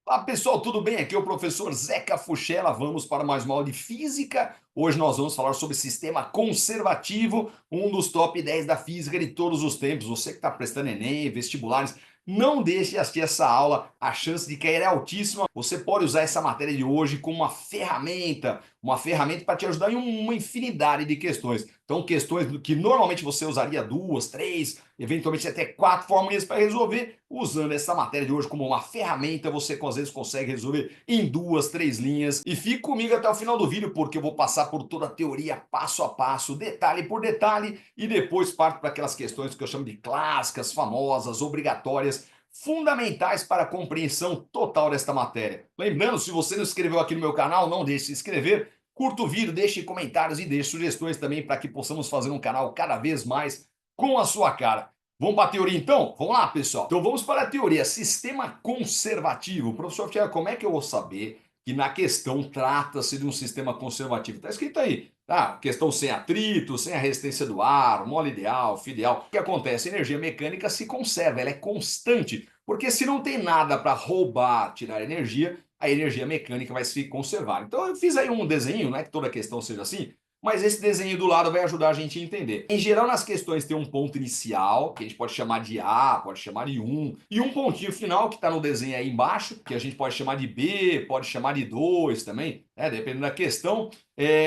Olá pessoal, tudo bem? Aqui é o professor Zeca Fuchella. Vamos para mais uma aula de física. Hoje nós vamos falar sobre sistema conservativo, um dos top 10 da física de todos os tempos. Você que está prestando Enem, vestibulares, não deixe de assistir essa aula, a chance de cair é altíssima. Você pode usar essa matéria de hoje como uma ferramenta para te ajudar em uma infinidade de questões. Então, questões que normalmente você usaria duas, três, eventualmente até quatro fórmulas para resolver, usando essa matéria de hoje como uma ferramenta, você às vezes consegue resolver em duas, três linhas. E fique comigo até o final do vídeo, porque eu vou passar por toda a teoria passo a passo, detalhe por detalhe, e depois parto para aquelas questões que eu chamo de clássicas, famosas, obrigatórias, fundamentais para a compreensão total desta matéria. Lembrando, se você não se inscreveu aqui no meu canal, não deixe de se inscrever, curta o vídeo, deixe comentários e deixe sugestões também para que possamos fazer um canal cada vez mais com a sua cara. Vamos para a teoria então? Vamos lá, pessoal. Então vamos para a teoria. Sistema conservativo. Professor Tiago, como é que eu vou saber que na questão trata-se de um sistema conservativo? Está escrito aí, tá? Questão sem atrito, sem a resistência do ar, mole ideal, fio ideal. O que acontece? A energia mecânica se conserva, ela é constante. Porque se não tem nada para roubar, tirar energia, a energia mecânica vai se conservar. Então eu fiz aí um desenho, não é que toda questão seja assim, mas esse desenho do lado vai ajudar a gente a entender. Em geral, nas questões tem um ponto inicial, que a gente pode chamar de A, pode chamar de 1, e um pontinho final que está no desenho aí embaixo, que a gente pode chamar de B, pode chamar de 2 também, dependendo da questão.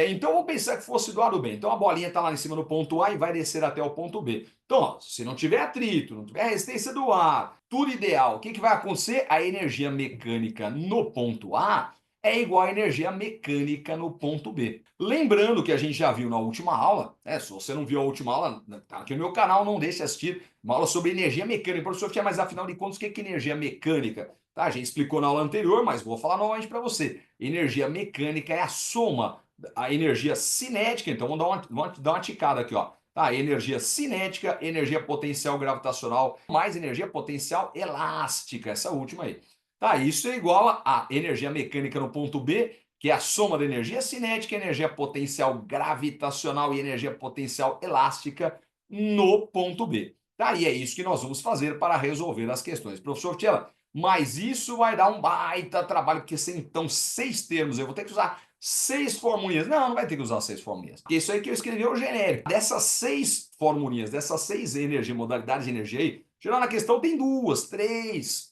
Então vamos pensar que fosse do lado B. Então a bolinha está lá em cima do ponto A e vai descer até o ponto B. Então, ó, se não tiver atrito, não tiver resistência do ar, tudo ideal, o que, que vai acontecer? A energia mecânica no ponto A é igual à energia mecânica no ponto B. Lembrando que a gente já viu na última aula, se você não viu a última aula, tá aqui no meu canal, não deixe de assistir uma aula sobre energia mecânica. Professor, mas afinal de contas, o que é energia mecânica? Tá, a gente explicou na aula anterior, mas vou falar novamente para você. Energia mecânica é a soma, a energia cinética, então vamos dar uma ticada aqui, ó. Tá, energia cinética, energia potencial gravitacional, mais energia potencial elástica, essa última aí. Tá, isso é igual a energia mecânica no ponto B, que é a soma da energia cinética, energia potencial gravitacional e energia potencial elástica no ponto B. Tá, e é isso que nós vamos fazer para resolver as questões. Professor Tchela, mas isso vai dar um baita trabalho, porque são então 6 termos, eu vou ter que usar 6 formulinhas. Não, não vai ter que usar 6 formulinhas. Porque isso aí que eu escrevi é o genérico. Dessas 6 formulinhas, dessas 6 energia, modalidades de energia aí, geral na questão tem 2, 3,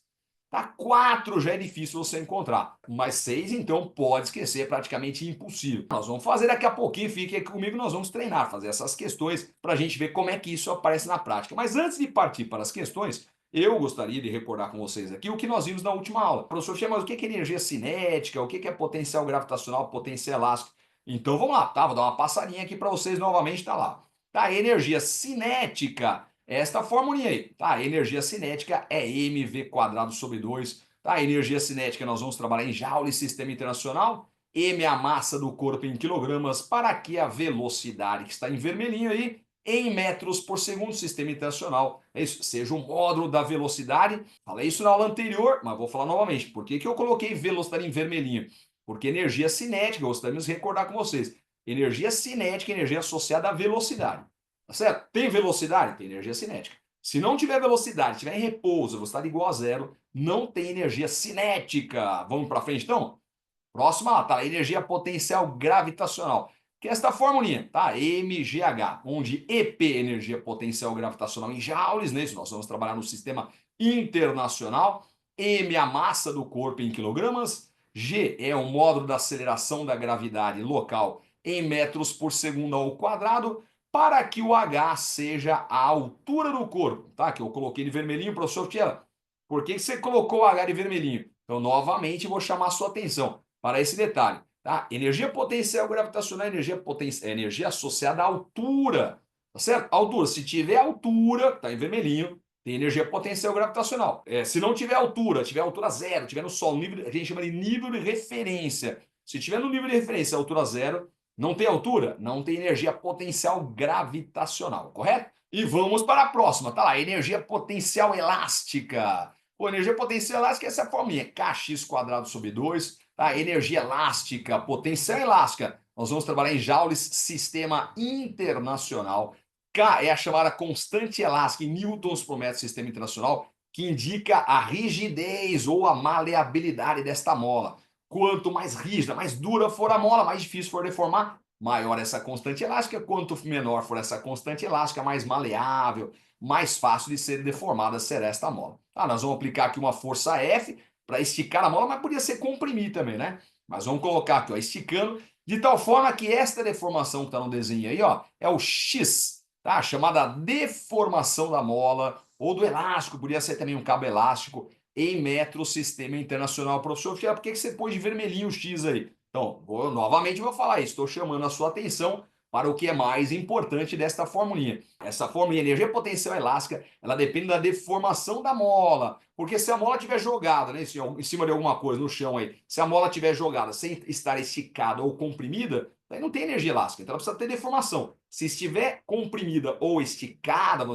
tá? 4 já é difícil você encontrar, mas 6 então pode esquecer, é praticamente impossível. Nós vamos fazer daqui a pouquinho, fique aqui comigo, nós vamos treinar, fazer essas questões para a gente ver como é que isso aparece na prática. Mas antes de partir para as questões, eu gostaria de recordar com vocês aqui o que nós vimos na última aula. Professor, mas o que é energia cinética, o que é potencial gravitacional, potencial elástico? Então vamos lá, tá? Vou dar uma passadinha aqui para vocês novamente, tá lá. Tá, energia cinética, esta formulinha aí, tá? Energia cinética é mv quadrado sobre 2, tá? Energia cinética nós vamos trabalhar em joule, sistema internacional, m é a massa do corpo em quilogramas, para que a velocidade que está em vermelhinho aí, em metros por segundo, sistema internacional, é isso, seja o módulo da velocidade. Falei isso na aula anterior, mas vou falar novamente. Por que que eu coloquei velocidade em vermelhinho? Porque energia cinética, gostaríamos de recordar com vocês, energia cinética é energia associada à velocidade. Tá certo? Tem velocidade? Tem energia cinética. Se não tiver velocidade, tiver em repouso, velocidade igual a zero, não tem energia cinética. Vamos para frente então? Próxima lá, tá? Energia potencial gravitacional. Que é esta formulinha, tá? MGH, onde EP, energia potencial gravitacional em joules, né? Isso nós vamos trabalhar no sistema internacional. M, a massa do corpo em quilogramas. G é o módulo da aceleração da gravidade local em metros por segundo ao quadrado, para que o H seja a altura do corpo, tá? Que eu coloquei de vermelhinho, professor Tchela. Por que você colocou o H de vermelhinho? Então, novamente, vou chamar a sua atenção para esse detalhe, tá? Energia potencial gravitacional, energia associada à altura, tá certo? Altura, se tiver altura, tá em vermelhinho, tem energia potencial gravitacional. Se não tiver altura zero, tiver no Sol, nível, a gente chama de nível de referência. Se tiver no nível de referência, altura zero, não tem altura, não tem energia potencial gravitacional, correto? E vamos para a próxima, tá lá, energia potencial elástica. Pô, energia potencial elástica é essa forminha, kx quadrado sobre 2, tá? Energia elástica, potência elástica. Nós vamos trabalhar em joules, sistema internacional. K é a chamada constante elástica em newtons por metro, sistema internacional. que indica a rigidez ou a maleabilidade desta mola. Quanto mais rígida, mais dura for a mola, mais difícil for deformar, maior essa constante elástica. Quanto menor for essa constante elástica, mais maleável, mais fácil de ser deformada será esta mola. Nós vamos aplicar aqui uma força F para esticar a mola, mas podia ser comprimir também, né? Mas vamos colocar aqui, ó, esticando, de tal forma que esta deformação que está no desenho aí, ó, é o X, tá? Chamada deformação da mola ou do elástico, podia ser também um cabo elástico em metro sistema internacional. Professor Fiel, por que você pôs de vermelhinho o X aí? Então, novamente vou falar isso, estou chamando a sua atenção para o que é mais importante desta formulinha. Essa formulinha, energia potencial elástica, ela depende da deformação da mola, porque se a mola estiver jogada, né, em cima de alguma coisa, no chão aí, se a mola estiver jogada sem estar esticada ou comprimida, aí não tem energia elástica, então ela precisa ter deformação. Se estiver comprimida ou esticada,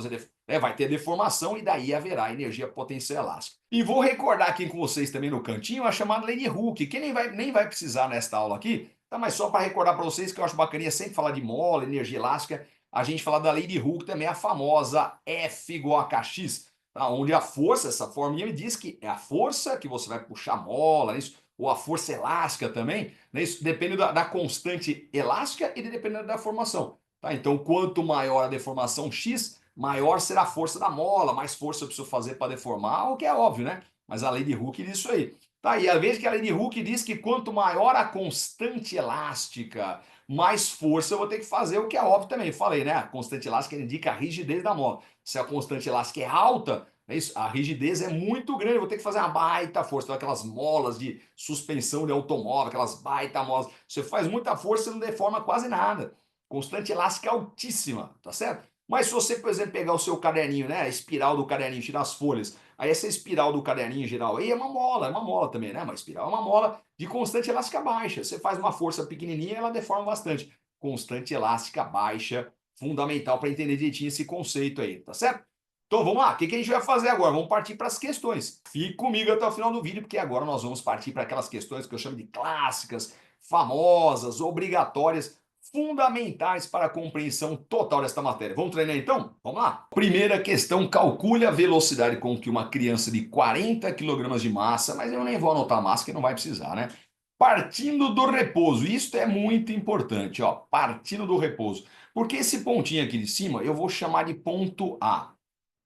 vai ter deformação e daí haverá energia potencial elástica. E vou recordar aqui com vocês também no cantinho a chamada lei de Hooke, que nem vai precisar nesta aula aqui, tá? Mas só para recordar para vocês que eu acho bacaninha sempre falar de mola, energia elástica, a gente fala da lei de Hooke também, a famosa F igual a kx, tá? Onde a força, essa forminha me diz que é a força que você vai puxar a mola, isso, ou a força elástica também, né? Isso depende da constante elástica e depende da deformação. Tá? Então, quanto maior a deformação X, maior será a força da mola, mais força eu preciso fazer para deformar, o que é óbvio, né? Mas a lei de Hooke diz isso aí. Tá, e a vez que a lei de Hooke diz que quanto maior a constante elástica, mais força eu vou ter que fazer, o que é óbvio também. Falei, né? A constante elástica indica a rigidez da mola. Se a constante elástica é alta, é isso, a rigidez é muito grande, eu vou ter que fazer uma baita força. Então, aquelas molas de suspensão de automóvel, aquelas baita molas. Você faz muita força, você não deforma quase nada. Constante elástica altíssima, tá certo? Mas se você, por exemplo, pegar o seu caderninho, né, a espiral do caderninho, tirar as folhas, aí essa espiral do caderninho em geral aí é uma mola também, né? Uma espiral é uma mola de constante elástica baixa. Você faz uma força pequenininha, ela deforma bastante. Constante elástica baixa, fundamental para entender direitinho esse conceito aí, tá certo? Então vamos lá, o que a gente vai fazer agora? Vamos partir para as questões. Fique comigo até o final do vídeo, porque agora nós vamos partir para aquelas questões que eu chamo de clássicas, famosas, obrigatórias, fundamentais para a compreensão total desta matéria. Vamos treinar então? Vamos lá. Primeira questão, calcule a velocidade com que uma criança de 40 kg de massa, mas eu nem vou anotar a massa que não vai precisar, né? Partindo do repouso, isso é muito importante, ó, partindo do repouso. Porque esse pontinho aqui de cima eu vou chamar de ponto A,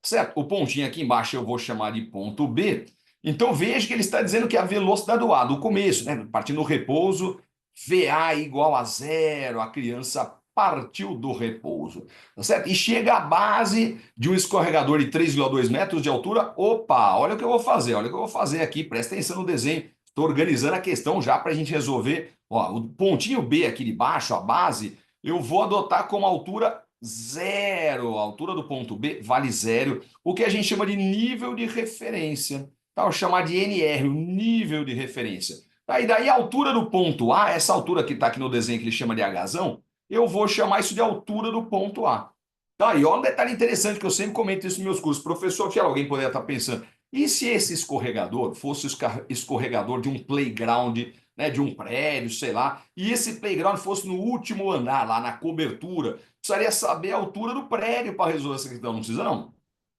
certo? O pontinho aqui embaixo eu vou chamar de ponto B. Então veja que ele está dizendo que a velocidade do A, do começo, né? Partindo do repouso, VA igual a zero, a criança partiu do repouso, tá certo? E chega à base de um escorregador de 3,2 metros de altura. Opa, olha o que eu vou fazer, olha o que eu vou fazer aqui, presta atenção no desenho. Estou organizando a questão já para a gente resolver. Ó, o pontinho B aqui de baixo, a base, eu vou adotar como altura zero. A altura do ponto B vale zero, o que a gente chama de nível de referência. Tá? Eu vou chamar de NR, o nível de referência. Tá? E daí a altura do ponto A, essa altura que está aqui no desenho que ele chama de Hzão, eu vou chamar isso de altura do ponto A. Tá? E olha um detalhe interessante que eu sempre comento isso nos meus cursos. Professor, que alguém poderia estar pensando, e se esse escorregador fosse o escorregador de um playground, né, de um prédio, sei lá, e esse playground fosse no último andar, lá na cobertura, precisaria saber a altura do prédio para resolver essa questão, não precisa não?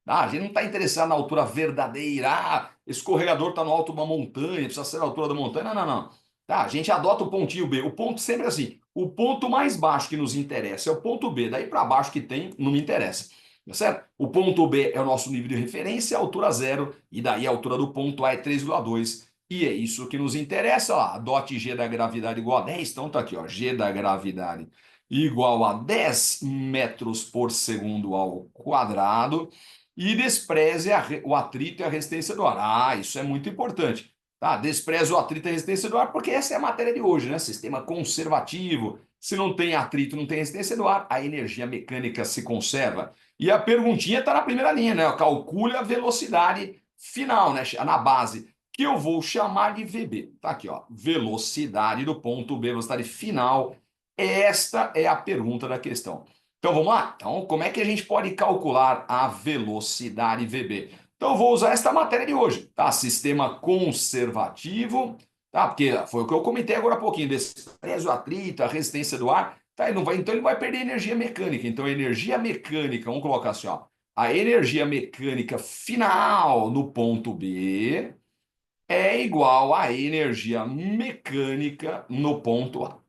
A gente não está interessado na altura verdadeira, escorregador está no alto de uma montanha, precisa ser a altura da montanha, não, não, não. Tá, a gente adota o pontinho B, o ponto sempre assim, o ponto mais baixo que nos interessa é o ponto B, daí para baixo que tem não me interessa. Tá certo? O ponto B é o nosso nível de referência, a altura zero, e daí a altura do ponto A é 3,2. E é isso que nos interessa, ó, adote G da gravidade igual a 10, então tá aqui, ó, G da gravidade igual a 10 metros por segundo ao quadrado, e despreze o atrito e a resistência do ar. Ah, isso é muito importante. Tá? Despreze o atrito e a resistência do ar, porque essa é a matéria de hoje, né? Sistema conservativo. Se não tem atrito, não tem resistência do ar, a energia mecânica se conserva. E a perguntinha está na primeira linha, né? Calcule a velocidade final, né? Na base, que eu vou chamar de VB. Tá aqui, ó. Velocidade do ponto B, velocidade final. Esta é a pergunta da questão. Então vamos lá? Então, como é que a gente pode calcular a velocidade VB? Então, eu vou usar esta matéria de hoje, tá? Sistema conservativo, tá? Porque foi o que eu comentei agora há pouquinho, despreze o atrito, a resistência do ar, tá? Ele não vai, então ele vai perder energia mecânica. Então, energia mecânica, vamos colocar assim, ó. a energia mecânica final no ponto B é igual à energia mecânica no ponto A.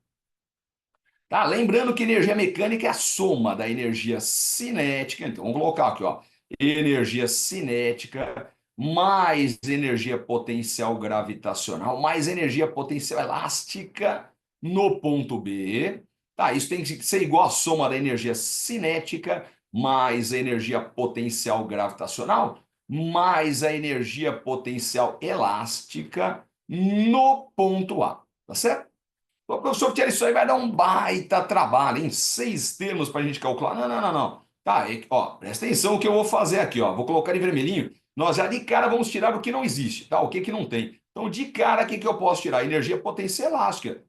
Tá? Lembrando que energia mecânica é a soma da energia cinética. Então, vamos colocar aqui, ó. Energia cinética mais energia potencial gravitacional mais energia potencial elástica no ponto B. Tá? Isso tem que ser igual à soma da energia cinética mais a energia potencial gravitacional mais a energia potencial elástica no ponto A. Tá certo? Ô, professor, Thierry, isso aí vai dar um baita trabalho, em 6 termos para a gente calcular. Não, não, não, não. Tá, ó, presta atenção o que eu vou fazer aqui, ó. Vou colocar em vermelhinho. Nós já de cara vamos tirar o que não existe, tá? O que que não tem. Então, de cara, o que que eu posso tirar? Energia potencial elástica.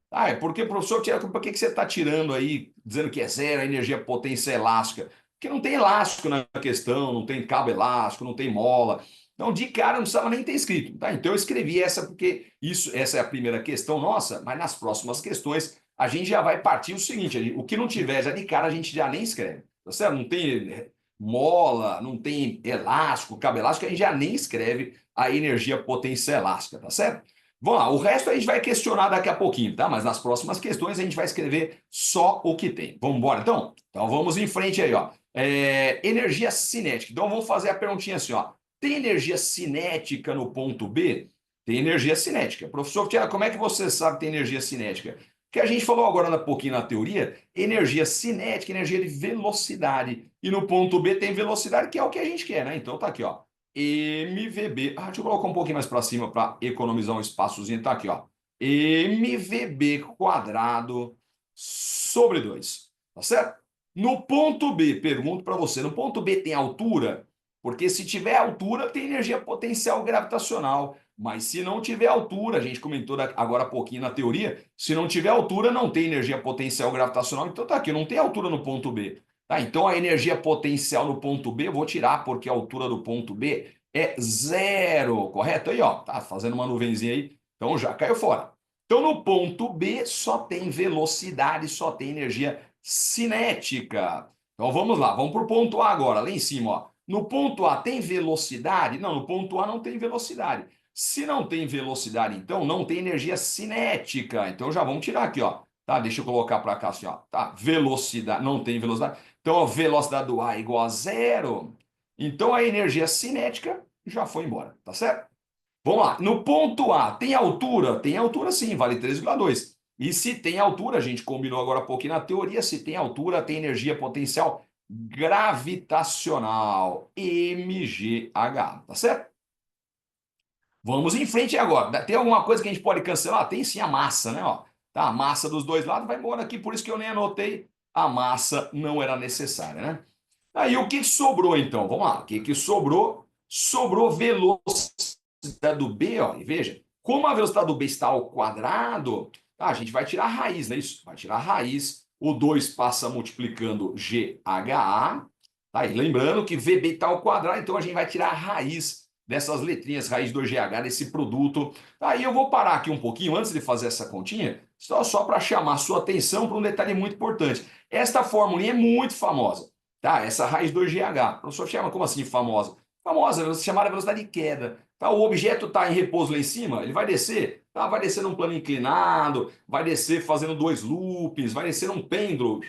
Ah, é porque, professor, por que que você está tirando aí, dizendo que é zero a energia potencial elástica? Porque não tem elástico na questão, não tem cabo elástico, não tem mola. Então, de cara, não precisava nem ter escrito, tá? Então, eu escrevi essa porque essa é a primeira questão nossa, mas nas próximas questões a gente já vai partir o seguinte: o que não tiver já de cara a gente já nem escreve, tá certo? Não tem mola, não tem elástico, cabo elástico, a gente já nem escreve a energia potencial elástica, tá certo? Vamos lá, o resto a gente vai questionar daqui a pouquinho, tá? Mas nas próximas questões a gente vai escrever só o que tem. Vamos embora, então? Então vamos em frente aí, ó. Energia cinética. Então vamos fazer a perguntinha assim, ó. Tem energia cinética no ponto B? Tem energia cinética. Professor Tiago, como é que você sabe que tem energia cinética? Que a gente falou agora um pouquinho na teoria, energia cinética, energia de velocidade. E no ponto B tem velocidade, que é o que a gente quer, né? Então tá aqui, ó. MVB. Deixa eu colocar um pouquinho mais para cima para economizar um espaçozinho. Tá aqui, ó. MVB quadrado sobre 2. Tá certo? No ponto B, pergunto para você, no ponto B tem altura? Porque se tiver altura, tem energia potencial gravitacional. Mas se não tiver altura, a gente comentou agora há pouquinho na teoria, se não tiver altura, não tem energia potencial gravitacional. Então tá aqui, não tem altura no ponto B. Tá, então a energia potencial no ponto B eu vou tirar, porque a altura do ponto B é zero, correto? Aí, ó, tá fazendo uma nuvenzinha aí, então já caiu fora. Então no ponto B só tem velocidade, só tem energia cinética. Então vamos lá, vamos para o ponto A agora, lá em cima, ó. No ponto A tem velocidade? Não, no ponto A não tem velocidade. Se não tem velocidade, então não tem energia cinética. Então já vamos tirar aqui, ó. Tá, deixa eu colocar para cá assim, ó. Tá, velocidade, não tem velocidade. Então a velocidade do A é igual a zero. Então a energia cinética já foi embora, tá certo? Vamos lá. No ponto A, tem altura? Tem altura sim, vale 3,2. E se tem altura, a gente combinou agora há pouquinho na teoria, se tem altura, tem energia potencial gravitacional, MGH, tá certo? Vamos em frente agora. Tem alguma coisa que a gente pode cancelar? Tem sim a massa, né? Ó, tá, a massa dos dois lados vai embora aqui, por isso que eu nem anotei. A massa não era necessária, né? Aí o que sobrou então? Vamos lá. O que sobrou? Sobrou velocidade do B, ó. E veja, como a velocidade do B está ao quadrado, tá, a gente vai tirar a raiz, não é isso? Vai tirar a raiz. O 2 passa multiplicando GHA. Tá? E lembrando que VB está ao quadrado, então a gente vai tirar a raiz dessas letrinhas, raiz do GH, desse produto. Aí eu vou parar aqui um pouquinho antes de fazer essa continha, só para chamar a sua atenção para um detalhe muito importante. Esta fórmula é muito famosa. Tá? Essa raiz 2GH. O professor chama como assim famosa? Famosa, chamada velocidade de queda. Tá? O objeto está em repouso lá em cima, ele vai descer, tá? Vai descer num plano inclinado, vai descer fazendo 2 loops, vai descer num pêndulo,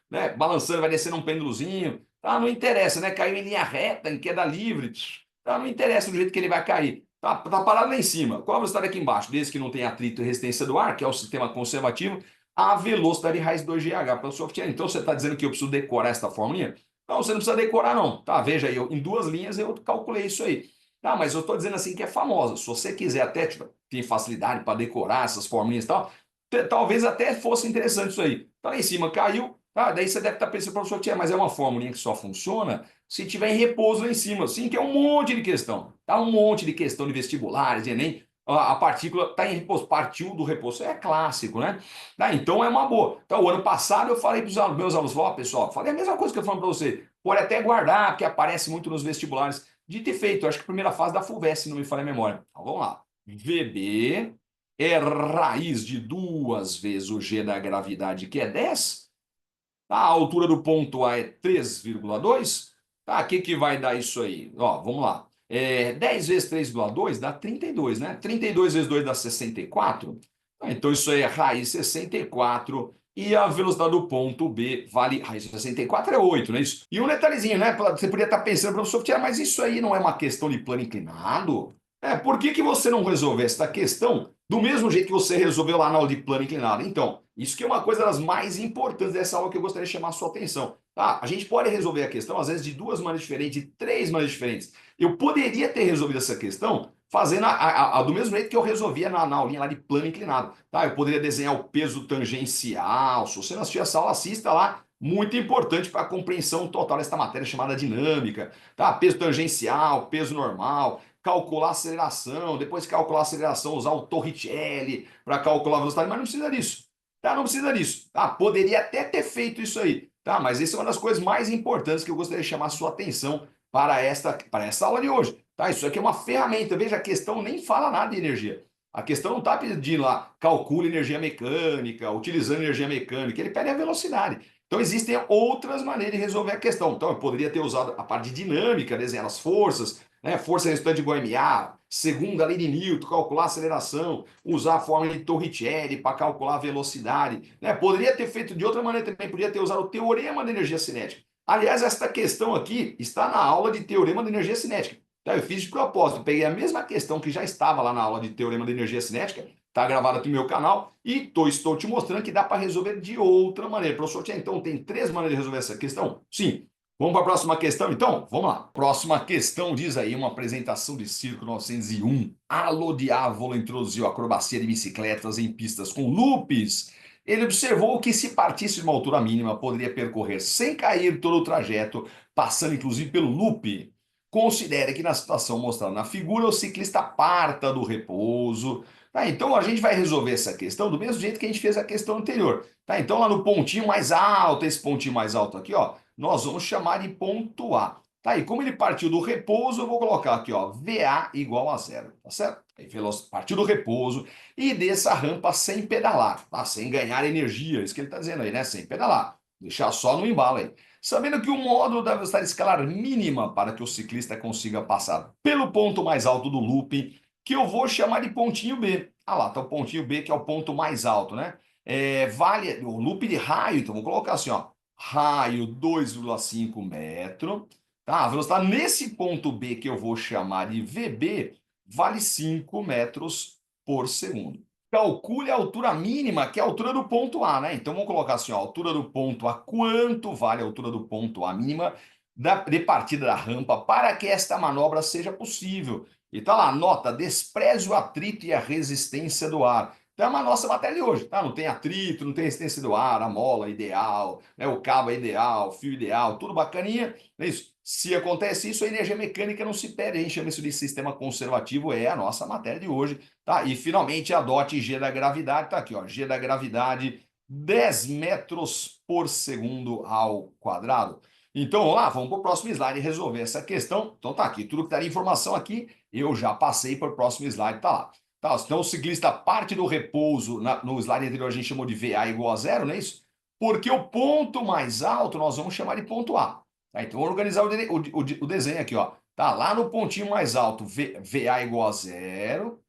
né? Balançando, vai descer num pêndulozinho. Tá? Não interessa, né? Caiu em linha reta, em queda livre. Tá? Não interessa do jeito que ele vai cair. Tá parado lá em cima. Qual a velocidade aqui embaixo? Desde que não tem atrito e resistência do ar, que é o sistema conservativo, a velocidade raiz 2GH pelo software. Então você está dizendo que eu preciso decorar esta fórmula? Não, você não precisa decorar, não. Tá, veja aí, em 2 linhas eu calculei isso aí. Tá, mas eu estou dizendo assim que é famosa. Se você quiser até, tipo, tem facilidade para decorar essas formulinhas e tal, talvez até fosse interessante isso aí. Tá lá em cima, caiu. Tá, daí você deve estar pensando, professor, tia, mas é uma fórmula que só funciona se tiver em repouso lá em cima. Sim, que é um monte de questão. Tá, um monte de questão de vestibulares, de Enem. A partícula está em repouso, partiu do repouso. É clássico, né? Tá, então é uma boa. Então, o ano passado eu falei para os meus alunos, ó, pessoal, falei a mesma coisa que eu falei para você. Pode até guardar, porque aparece muito nos vestibulares. Dito e feito, acho que a primeira fase da FUVEST, se não me falha a memória. Então, vamos lá. VB é raiz de 2 vezes o G da gravidade, que é 10. A altura do ponto A é 3,2. Tá, o que que vai dar isso aí? Ó, vamos lá. 10 vezes 3,2 dá 32, né? 32 vezes 2 dá 64. Então isso aí é raiz 64 e a velocidade do ponto B vale. Raiz 64 é 8, não é isso? E um detalhezinho, né? Você poderia estar pensando, professor, Tiago, mas isso aí não é uma questão de plano inclinado? Por que que você não resolveu essa questão do mesmo jeito que você resolveu lá na aula de plano inclinado? Então, isso que é uma coisa das mais importantes dessa aula que eu gostaria de chamar a sua atenção. A gente pode resolver a questão, às vezes, de duas maneiras diferentes, de três maneiras diferentes. Eu poderia ter resolvido essa questão fazendo do mesmo jeito que eu resolvia na aulinha lá de plano inclinado. Tá? Eu poderia desenhar o peso tangencial. Se você não assistiu essa aula, assista lá. Muito importante para a compreensão total dessa matéria chamada dinâmica. Tá? Peso tangencial, peso normal, calcular a aceleração, depois de calcular a aceleração, usar o Torricelli para calcular a velocidade, mas não precisa disso. Tá? Não precisa disso. Tá? Poderia até ter feito isso aí. Tá? Mas essa é uma das coisas mais importantes que eu gostaria de chamar a sua atenção para essa aula de hoje. Tá? Isso aqui é uma ferramenta. Veja, a questão nem fala nada de energia. A questão não está pedindo lá, calcule energia mecânica, utilizando energia mecânica. Ele pede a velocidade. Então existem outras maneiras de resolver a questão. Então eu poderia ter usado a parte de dinâmica, desenhar as forças, né? Força resultante igual a MA, segunda lei de Newton, calcular a aceleração, usar a fórmula de Torricelli para calcular a velocidade. Né? Poderia ter feito de outra maneira também, poderia ter usado o teorema da energia cinética. Aliás, esta questão aqui está na aula de teorema da energia cinética. Tá? Eu fiz de propósito, peguei a mesma questão que já estava lá na aula de teorema da energia cinética, está gravado aqui no meu canal, e estou te mostrando que dá para resolver de outra maneira. Professor, então tem três maneiras de resolver essa questão? Sim. Vamos para a próxima questão, então? Vamos lá. Próxima questão diz aí uma apresentação de circo 901. Alô Diávolo introduziu a acrobacia de bicicletas em pistas com loops. Ele observou que se partisse de uma altura mínima, poderia percorrer sem cair todo o trajeto, passando inclusive pelo loop. Considere que na situação mostrada na figura, o ciclista parta do repouso. Tá, então a gente vai resolver essa questão do mesmo jeito que a gente fez a questão anterior. Tá, então lá no pontinho mais alto, esse pontinho mais alto aqui, ó, nós vamos chamar de ponto A. Tá aí, como ele partiu do repouso, eu vou colocar aqui, ó, VA igual a zero, tá certo? Aí, partiu do repouso e desça a rampa sem pedalar, tá? Sem ganhar energia, isso que ele está dizendo aí, né? Sem pedalar, deixar só no embalo aí. Sabendo que o módulo da velocidade escalar mínima para que o ciclista consiga passar pelo ponto mais alto do looping, que eu vou chamar de pontinho B. Ah lá, tá o pontinho B, que é o ponto mais alto, né? Vale o loop de raio, então vou colocar assim, ó, raio 2,5 metro. Tá? A velocidade nesse ponto B, que eu vou chamar de VB, vale 5 metros por segundo. Calcule a altura mínima, que é a altura do ponto A, né? Então vamos colocar assim, ó, a altura do ponto A, quanto vale a altura do ponto A mínima de partida da rampa para que esta manobra seja possível. E tá lá, nota, despreze o atrito e a resistência do ar. Então é uma nossa matéria de hoje, tá? Não tem atrito, não tem resistência do ar, a mola ideal, né? O cabo é ideal, o fio ideal, tudo bacaninha, é isso. Se acontece isso, a energia mecânica não se perde, a gente chama isso de sistema conservativo, é a nossa matéria de hoje, tá? E finalmente adote G da gravidade, tá aqui, ó, G da gravidade, 10 metros por segundo ao quadrado. Então, vamos lá, vamos para o próximo slide resolver essa questão. Então tá aqui, tudo que daria informação aqui, eu já passei para o próximo slide, tá lá. Tá, então o ciclista parte do repouso, no slide anterior a gente chamou de VA igual a zero, não é isso? Porque o ponto mais alto nós vamos chamar de ponto A. Tá, então vamos organizar o desenho aqui, ó. Tá, lá no pontinho mais alto, VA igual a zero,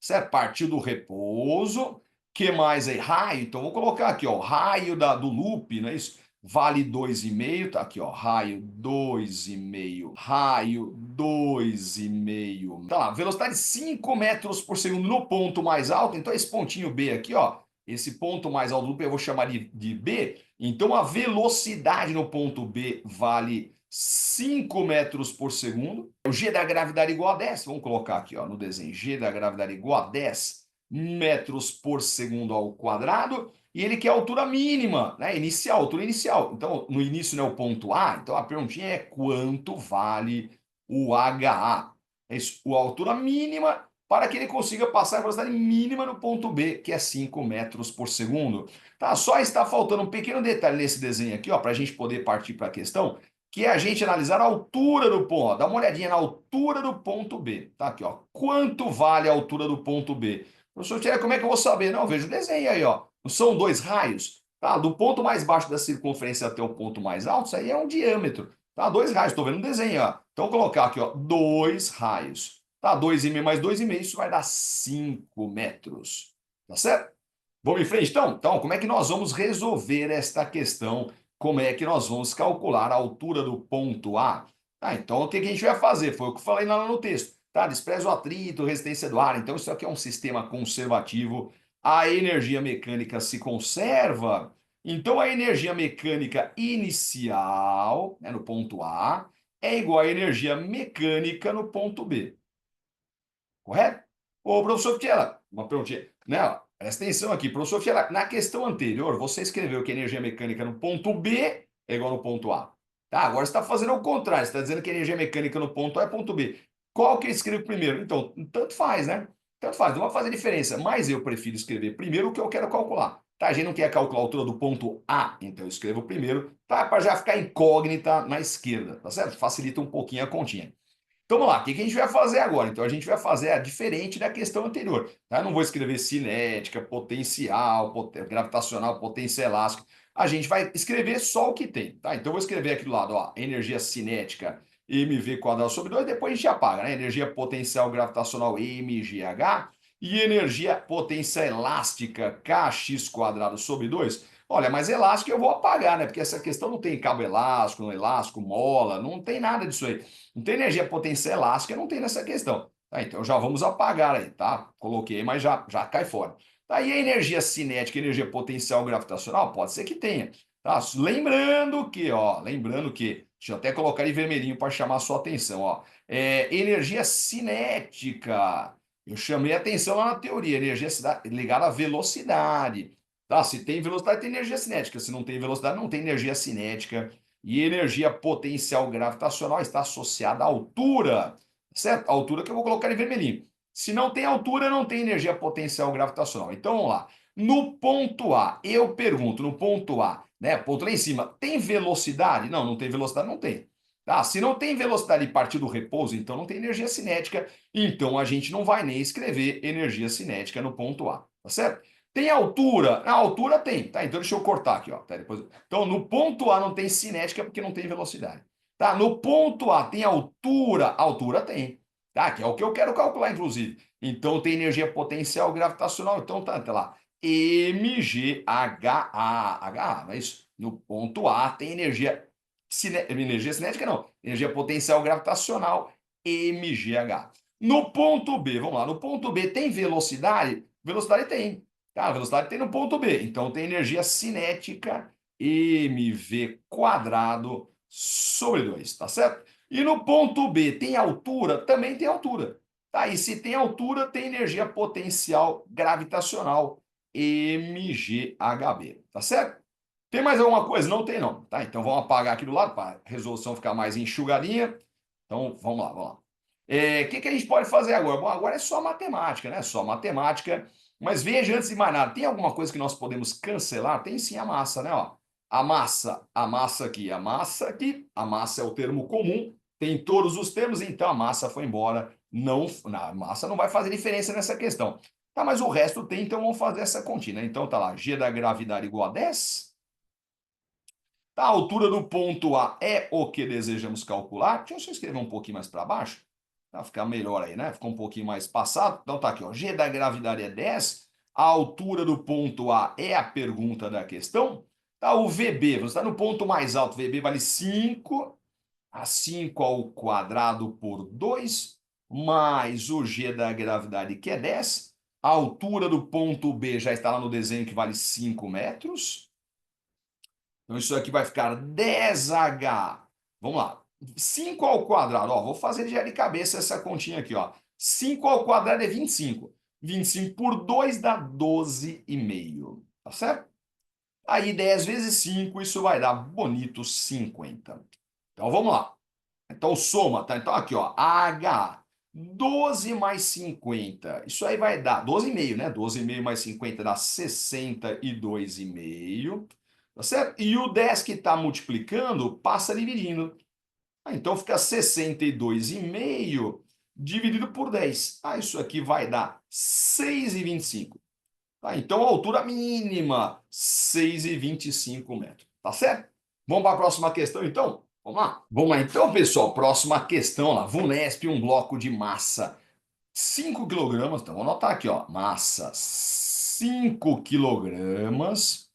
certo? Partiu do repouso. Que mais aí? Raio, então vou colocar aqui, ó, raio do loop, não é isso? Vale 2,5, tá aqui, ó, raio 2,5, raio 2,5. Tá lá, velocidade 5 metros por segundo no ponto mais alto, então esse pontinho B aqui, ó, esse ponto mais alto do loop eu vou chamar de B, então a velocidade no ponto B vale 5 metros por segundo. O G da gravidade igual a 10, vamos colocar aqui, ó, no desenho, G da gravidade igual a 10 metros por segundo ao quadrado, e ele quer a altura mínima, né? Inicial, altura inicial. Então, no início não é o ponto A, então a perguntinha é quanto vale o HA? É isso, a altura mínima para que ele consiga passar a velocidade mínima no ponto B, que é 5 metros por segundo. Tá, só está faltando um pequeno detalhe nesse desenho aqui, ó, para a gente poder partir para a questão, que é a gente analisar a altura do ponto. Ó, dá uma olhadinha na altura do ponto B. Tá aqui, ó. Quanto vale a altura do ponto B? Professor Thierry, como é que eu vou saber? Não, veja o desenho aí, ó. Não são dois raios? Tá, do ponto mais baixo da circunferência até o ponto mais alto, isso aí é um diâmetro. Tá, 2 raios, estou vendo um desenho, ó. Então, vou colocar aqui, ó, 2 raios. Tá, 2,5 mais 2,5, isso vai dar 5 metros. Tá certo? Vamos em frente, então? Então, como é que nós vamos resolver esta questão? Como é que nós vamos calcular a altura do ponto A? Ah, então, o que que a gente vai fazer? Foi o que eu falei lá no texto. Tá, despreza o atrito, resistência do ar. Então, isso aqui é um sistema conservativo. A energia mecânica se conserva. Então, a energia mecânica inicial, né, no ponto A, é igual à energia mecânica no ponto B. Correto? Ô, professor Fiela, uma perguntinha. Não, presta atenção aqui. Professor Fiela, na questão anterior, você escreveu que a energia mecânica no ponto B é igual no ponto A. Tá, agora você está fazendo o contrário. Você está dizendo que a energia mecânica no ponto A é ponto B. Qual que eu escrevo primeiro? Então, tanto faz, né? Tanto faz, não vai fazer diferença. Mas eu prefiro escrever primeiro o que eu quero calcular. Tá, a gente não quer calcular a altura do ponto A, então eu escrevo primeiro, tá? Para já ficar incógnita na esquerda, tá certo? Facilita um pouquinho a continha. Então vamos lá, o que que a gente vai fazer agora? Então a gente vai fazer a diferente da questão anterior. Tá? Eu não vou escrever cinética, potencial, gravitacional, potência elástica. A gente vai escrever só o que tem. Tá? Então eu vou escrever aqui do lado, ó, energia cinética mv quadrado sobre 2, depois a gente apaga, né? Energia potencial gravitacional mgh e energia potência elástica kx quadrado sobre 2. Olha, mas elástico eu vou apagar, né? Porque essa questão não tem cabo elástico, não elástico, mola, não tem nada disso aí. Não tem energia potencial elástica, não tem nessa questão. Tá, então já vamos apagar aí, tá? Coloquei, mas já cai fora. Tá, e a energia cinética, energia potencial gravitacional, pode ser que tenha. Tá? Lembrando que, deixa eu até colocar em vermelhinho para chamar a sua atenção, ó. Energia cinética. Eu chamei a atenção lá na teoria, energia ligada à velocidade. Tá? Se tem velocidade, tem energia cinética. Se não tem velocidade, não tem energia cinética. E energia potencial gravitacional está associada à altura, certo? A altura que eu vou colocar em vermelhinho. Se não tem altura, não tem energia potencial gravitacional. Então vamos lá. No ponto A, eu pergunto, no ponto A, né? Ponto lá em cima, tem velocidade? Não, não tem velocidade, não tem. Tá? Se não tem velocidade a partir do repouso, então não tem energia cinética. Então a gente não vai nem escrever energia cinética no ponto A, tá certo? Tem altura? Na altura tem, tá? Então deixa eu cortar aqui, ó. Tá, depois... Então no ponto A não tem cinética porque não tem velocidade. Tá? No ponto A tem altura? Altura tem. Tá? Que é o que eu quero calcular, inclusive. Então tem energia potencial gravitacional. Então tá lá. MGHA. HA, não é isso? No ponto A tem energia cinética, não. Energia potencial gravitacional, MGH. No ponto B, vamos lá. No ponto B tem velocidade? Velocidade tem. Tá, a velocidade tem no ponto B, então tem energia cinética mv quadrado sobre 2, tá certo? E no ponto B tem altura? Também tem altura. Tá, e se tem altura, tem energia potencial gravitacional mghb, tá certo? Tem mais alguma coisa? Não tem não, tá? Então vamos apagar aqui do lado para a resolução ficar mais enxugadinha. Então vamos lá, vamos lá. O que que a gente pode fazer agora? Bom, agora é só matemática, né? Só matemática. Mas veja, antes de mais nada, tem alguma coisa que nós podemos cancelar? Tem sim a massa, né? Ó, a massa é o termo comum, tem todos os termos, então a massa foi embora. Não, a massa não vai fazer diferença nessa questão. Tá, mas o resto tem, então vamos fazer essa continha, né? Então tá lá, G da gravidade igual a 10. Tá, a altura do ponto A é o que desejamos calcular. Deixa eu só escrever um pouquinho mais para baixo, para ficar melhor aí, né? Ficou um pouquinho mais passado. Então tá aqui, ó. G da gravidade é 10. A altura do ponto A é a pergunta da questão. Tá, o VB, você está no ponto mais alto, VB vale 5. A 5 ao quadrado por 2, mais o G da gravidade, que é 10. A altura do ponto B já está lá no desenho, que vale 5 metros. Então isso aqui vai ficar 10H. Vamos lá. 5 ao quadrado, ó, vou fazer já de cabeça essa continha aqui, ó. 5 ao quadrado é 25. 25 por 2 dá 12,5. Tá certo? Aí 10 vezes 5, isso vai dar bonito 50. Então vamos lá. Então soma, tá? Então aqui, ó, H, 12 mais 50. Isso aí vai dar 12,5, né? 12,5 mais 50 dá 62,5. Tá certo? E o 10 que está multiplicando passa dividindo. Ah, então fica 62,5 dividido por 10. Ah, isso aqui vai dar 6,25. Tá? Então a altura mínima, 6,25 metros. Tá certo? Vamos para a próxima questão, então? Vamos lá? Vamos lá, então, pessoal, próxima questão lá. VUNESP, um bloco de massa 5 quilogramas, então vou anotar aqui, ó, massa 5 quilogramas,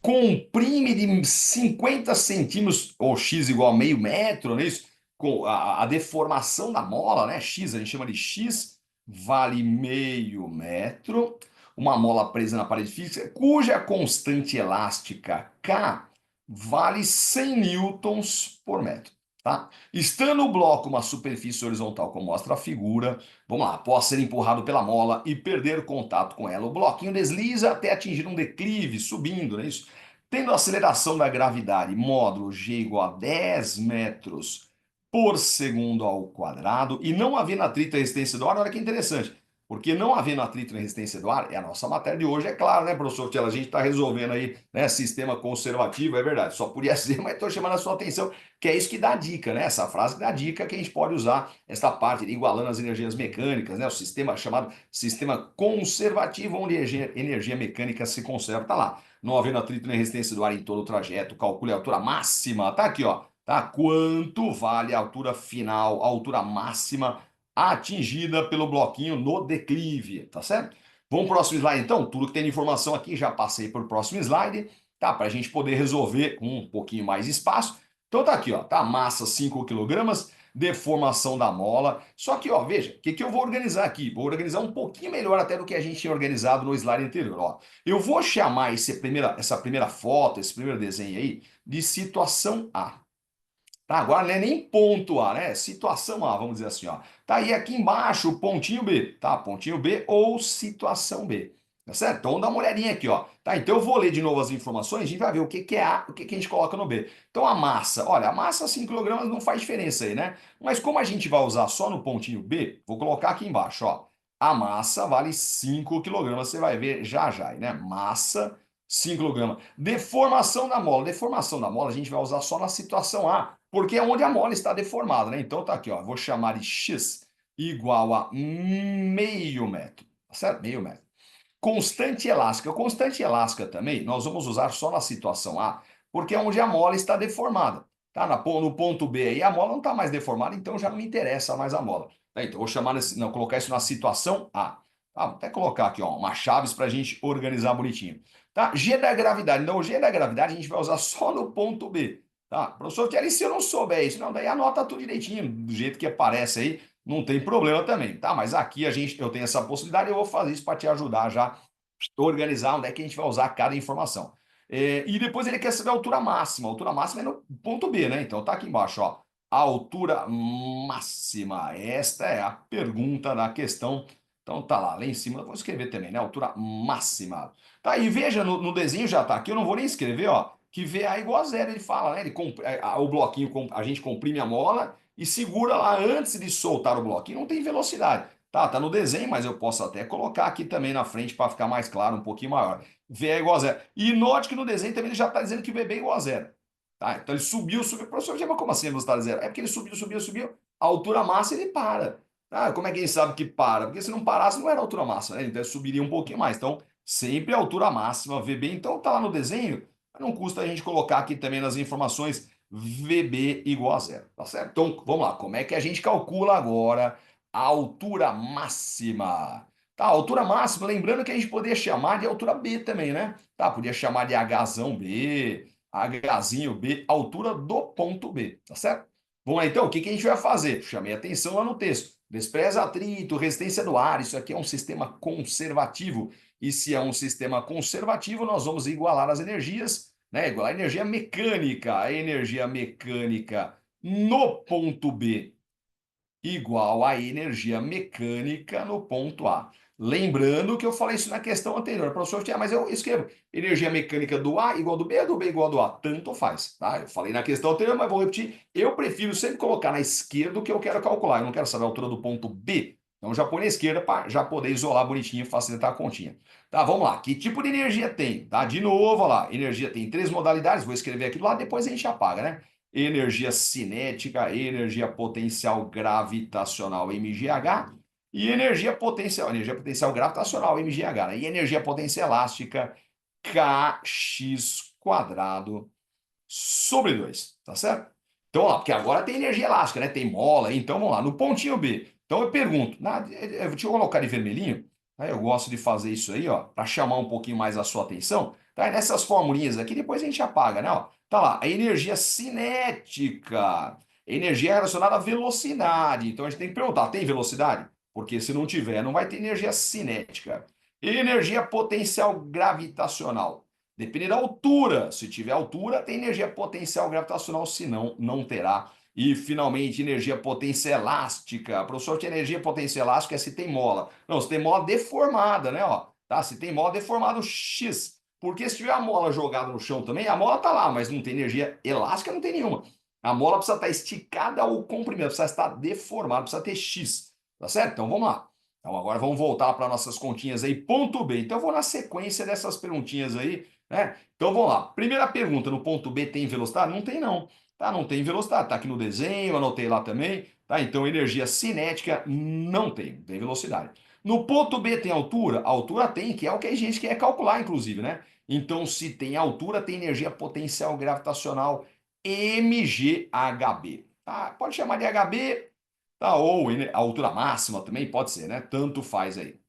comprime de 50 centímetros, ou x igual a meio metro, não é isso? Com a deformação da mola, né? X, a gente chama de x, vale meio metro. Uma mola presa na parede fixa, cuja constante elástica K vale 100 newtons por metro. Tá? Estando o bloco uma superfície horizontal, como mostra a figura, vamos lá, após ser empurrado pela mola e perder contato com ela, o bloquinho desliza até atingir um declive, subindo, não é isso? Tendo a aceleração da gravidade módulo g igual a 10 metros por segundo ao quadrado e não havendo atrito e resistência do ar, olha que interessante. Porque não havendo atrito e resistência do ar, é a nossa matéria de hoje, é claro, né, professor Tchela? A gente está resolvendo aí, né, sistema conservativo, é verdade, só podia ser, mas estou chamando a sua atenção, que é isso que dá dica, né? Essa frase que dá dica que a gente pode usar essa parte, igualando as energias mecânicas, né? O sistema chamado sistema conservativo, onde a energia mecânica se conserva. Tá lá. Não havendo atrito nem resistência do ar em todo o trajeto, calcule a altura máxima. Tá aqui, ó. Tá? Quanto vale a altura final, a altura máxima atingida pelo bloquinho no declive, tá certo? Vamos pro próximo slide, então. Tudo que tem de informação aqui já passei para o próximo slide, tá? Para a gente poder resolver com um pouquinho mais de espaço. Então tá aqui, ó, tá? Massa 5 quilogramas, deformação da mola. Só que, ó, veja, o que eu vou organizar aqui? Vou organizar um pouquinho melhor até do que a gente tinha organizado no slide anterior, ó. Eu vou chamar essa primeira foto, esse primeiro desenho aí, de situação A. Tá? Agora não é nem ponto A, né? Situação A, vamos dizer assim, ó. Tá aí aqui embaixo o pontinho B, tá? Pontinho B ou situação B. Tá certo? Então dá uma olhadinha aqui, ó. Tá? Então eu vou ler de novo as informações, a gente vai ver o que que é A, o que que a gente coloca no B. Então a massa, olha, a massa 5 kg não faz diferença aí, né? Mas como a gente vai usar só no pontinho B, vou colocar aqui embaixo, ó. A massa vale 5 kg, você vai ver já já, né? Massa 5 kg. Deformação da mola. Deformação da mola a gente vai usar só na situação A, porque é onde a mola está deformada, né? Então tá aqui, ó, vou chamar de x igual a meio metro, tá certo? Meio metro. Constante elástica. Constante elástica também nós vamos usar só na situação A, porque é onde a mola está deformada. Tá? No ponto B aí a mola não está mais deformada, então já não me interessa mais a mola. Tá? Então vou chamar não, colocar isso na situação A. Tá? Vou até colocar aqui, ó, umas chaves para a gente organizar bonitinho. Tá? G da gravidade. Então, o G da gravidade a gente vai usar só no ponto B. Tá? Professor Thierry, se eu não souber isso, não, daí anota tudo direitinho, do jeito que aparece aí, não tem problema também, tá? Mas aqui eu tenho essa possibilidade, eu vou fazer isso para te ajudar já a organizar onde é que a gente vai usar cada informação. E depois ele quer saber a altura máxima. A altura máxima é no ponto B, né? Então tá aqui embaixo, ó. A altura máxima. Esta é a pergunta da questão. Então tá lá em cima, eu vou escrever também, né? Altura máxima. Tá, e veja, no desenho já tá aqui, eu não vou nem escrever, ó, que VA igual a zero, ele fala, né? O bloquinho, a gente comprime a mola e segura lá antes de soltar o bloquinho, não tem velocidade. Tá no desenho, mas eu posso até colocar aqui também na frente para ficar mais claro, um pouquinho maior. VA é igual a zero. E note que no desenho também ele já está dizendo que VB é igual a zero. Tá? Então ele subiu. Professor, mas como assim a velocidade zero? É porque ele subiu. A altura máxima ele para. Ah, como é que ele sabe que para? Porque se não parasse não era altura máxima, né? Então ele subiria um pouquinho mais. Então sempre a altura máxima, VB. Então tá lá no desenho, não custa a gente colocar aqui também nas informações VB igual a zero, tá certo? Então vamos lá, como é que a gente calcula agora a altura máxima? Tá, a altura máxima, lembrando que a gente poderia chamar de altura B também, né? Tá, podia chamar de Hzão B, Hzinho B, altura do ponto B, tá certo? Vamos lá então, o que que a gente vai fazer? Chamei atenção lá no texto. Despreza atrito, resistência do ar, isso aqui é um sistema conservativo. E se é um sistema conservativo, nós vamos igualar as energias, né? Igualar a energia mecânica. A energia mecânica no ponto B igual à energia mecânica no ponto A. Lembrando que eu falei isso na questão anterior, professor, mas eu escrevo energia mecânica do A igual do B ou do B igual do A, tanto faz, tá? Eu falei na questão anterior, mas vou repetir, eu prefiro sempre colocar na esquerda o que eu quero calcular, eu não quero saber a altura do ponto B, então já põe na esquerda para já poder isolar bonitinho e facilitar a continha. Tá, vamos lá, que tipo de energia tem? Tá, de novo, olha lá, energia tem três modalidades, vou escrever aqui do lado, depois a gente apaga, né? Energia cinética, energia potencial gravitacional MGH e energia potencial gravitacional MGH, né? E energia potência elástica kx² sobre 2, tá certo? Então, vamos lá, porque agora tem energia elástica, né? Tem mola, então vamos lá, no pontinho B. Então eu pergunto, deixa eu colocar de vermelhinho, tá? Eu gosto de fazer isso aí, ó, para chamar um pouquinho mais a sua atenção, tá? E nessas formulinhas aqui, depois a gente apaga, né? Ó, tá lá, a energia cinética, energia relacionada à velocidade. Então a gente tem que perguntar, tem velocidade? Porque se não tiver, não vai ter energia cinética. Energia potencial gravitacional. Depende da altura. Se tiver altura, tem energia potencial gravitacional, se não, não terá. E, finalmente, energia potencial elástica. Professor, que energia potencial elástica é se tem mola. Não, se tem mola deformada, né? Ó, tá? Se tem mola deformada, o X. Porque se tiver a mola jogada no chão também, a mola tá lá, mas não tem energia elástica, não tem nenhuma. A mola precisa estar esticada ou comprimida, precisa estar deformada, precisa ter X. Tá certo? Então, vamos lá. Então, agora vamos voltar para nossas continhas aí. Ponto B. Então, eu vou na sequência dessas perguntinhas aí, né? Então vamos lá. Primeira pergunta, no ponto B tem velocidade? Não tem não, tá? Não tem velocidade, tá aqui no desenho, anotei lá também, tá? Então energia cinética não tem velocidade. No ponto B tem altura? A altura tem, que é o que a gente quer calcular, inclusive, né? Então se tem altura, tem energia potencial gravitacional mghb, tá? Pode chamar de HB, tá? Ou a altura máxima também pode ser, né? Tanto faz aí.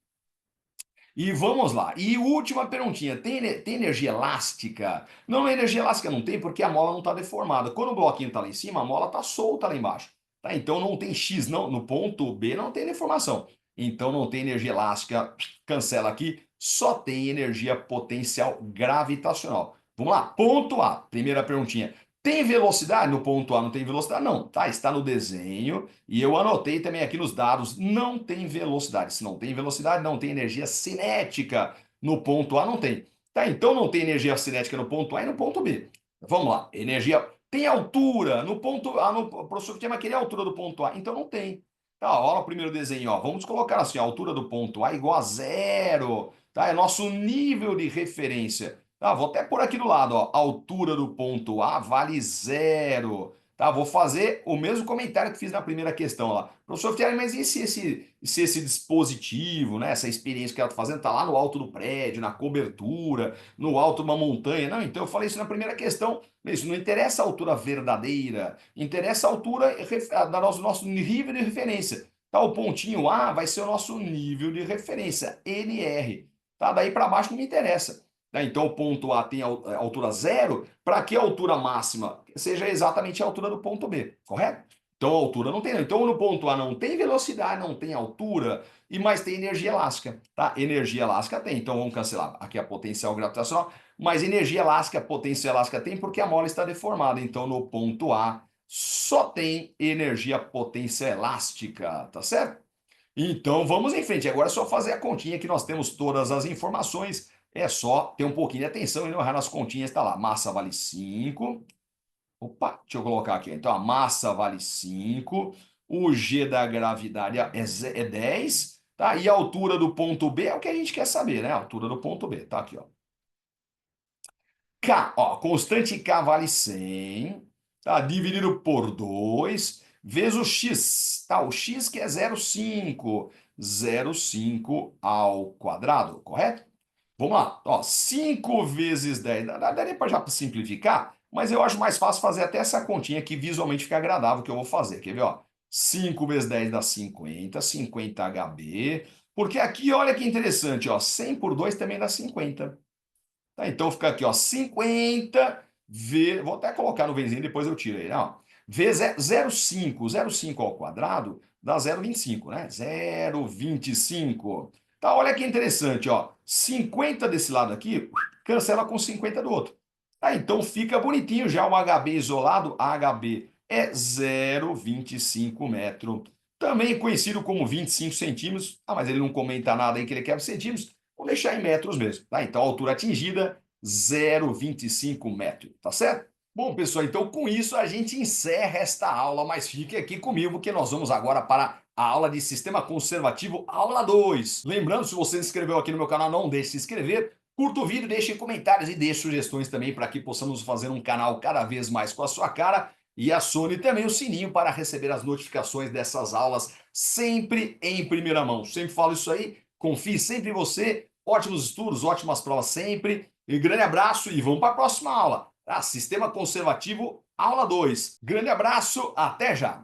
E vamos lá. E última perguntinha: tem energia elástica? Não, energia elástica não tem porque a mola não está deformada. Quando o bloquinho está lá em cima, a mola está solta lá embaixo. Tá? Então não tem X, não. No ponto B não tem deformação. Então não tem energia elástica, cancela aqui. Só tem energia potencial gravitacional. Vamos lá. Ponto A. Primeira perguntinha. Tem velocidade? No ponto A não tem velocidade? Não. Tá, está no desenho. E eu anotei também aqui nos dados, não tem velocidade. Se não tem velocidade, não tem energia cinética. No ponto A não tem. Tá, então não tem energia cinética no ponto A e no ponto B. Vamos lá, energia... Tem altura no ponto A, o professor vai querer a altura do ponto A, então não tem. Tá, olha o primeiro desenho, ó. Vamos colocar assim, a altura do ponto A igual a zero. Tá, é nosso nível de referência. Tá, vou até pôr aqui do lado, ó. A altura do ponto A vale zero. Tá, vou fazer o mesmo comentário que fiz na primeira questão lá. Professor Fieri, mas e se esse dispositivo, né, essa experiência que ela está fazendo, está lá no alto do prédio, na cobertura, no alto de uma montanha? Não, então eu falei isso na primeira questão. Isso não interessa a altura verdadeira, interessa a altura da nosso nível de referência. Tá, o pontinho A vai ser o nosso nível de referência, NR. Tá, daí para baixo não me interessa. Tá, então o ponto A tem altura zero, para que a altura máxima seja exatamente a altura do ponto B, correto? Então a altura não tem. Então no ponto A não tem velocidade, não tem altura, e mais tem energia elástica, tá? Energia elástica tem. Então vamos cancelar aqui a potencial gravitacional, mas energia elástica, potência elástica tem porque a mola está deformada. Então no ponto A só tem energia potência elástica, tá certo? Então vamos em frente. Agora é só fazer a continha que nós temos todas as informações. É só ter um pouquinho de atenção e não errar nas continhas. Está lá, massa vale 5. Opa, deixa eu colocar aqui. Então a massa vale 5. O G da gravidade é 10. Tá? E a altura do ponto B é o que a gente quer saber, né? A altura do ponto B. Tá aqui, ó. K, ó, constante K vale 100, tá? Dividido por 2 vezes o X, tá? O X que é 0,5, 0,5 ao quadrado, correto? Vamos lá, ó, 5 vezes 10, daria para já simplificar, mas eu acho mais fácil fazer até essa continha que visualmente fica agradável que eu vou fazer, quer ver, ó? 5 vezes 10 dá 50, 50 HB, porque aqui, olha que interessante, ó, 100 por 2 também dá 50. Tá, então fica aqui, ó, 50 vezes, vou até colocar no vezinho, depois eu tiro aí, né, ó. Vezes 0,5, 0,5 ao quadrado dá 0,25, né? 0,25. Tá, olha que interessante, ó. 50 desse lado aqui, cancela com 50 do outro. Tá, então fica bonitinho já o HB isolado, HB é 0,25 metro. Também conhecido como 25 centímetros. Ah, mas ele não comenta nada aí que ele quer centímetros. Vou deixar em metros mesmo, tá? Então, a altura atingida, 0,25 metros, tá certo? Bom, pessoal, então com isso a gente encerra esta aula, mas fique aqui comigo, porque nós vamos agora para a aula de Sistema Conservativo, aula 2. Lembrando, se você se inscreveu aqui no meu canal, não deixe de se inscrever, curta o vídeo, deixe comentários e deixe sugestões também para que possamos fazer um canal cada vez mais com a sua cara. E acione também o sininho para receber as notificações dessas aulas sempre em primeira mão. Sempre falo isso aí. Confie sempre em você. Ótimos estudos, ótimas provas sempre. E grande abraço e vamos para a próxima aula. Sistema conservativo aula 2. Grande abraço, até já!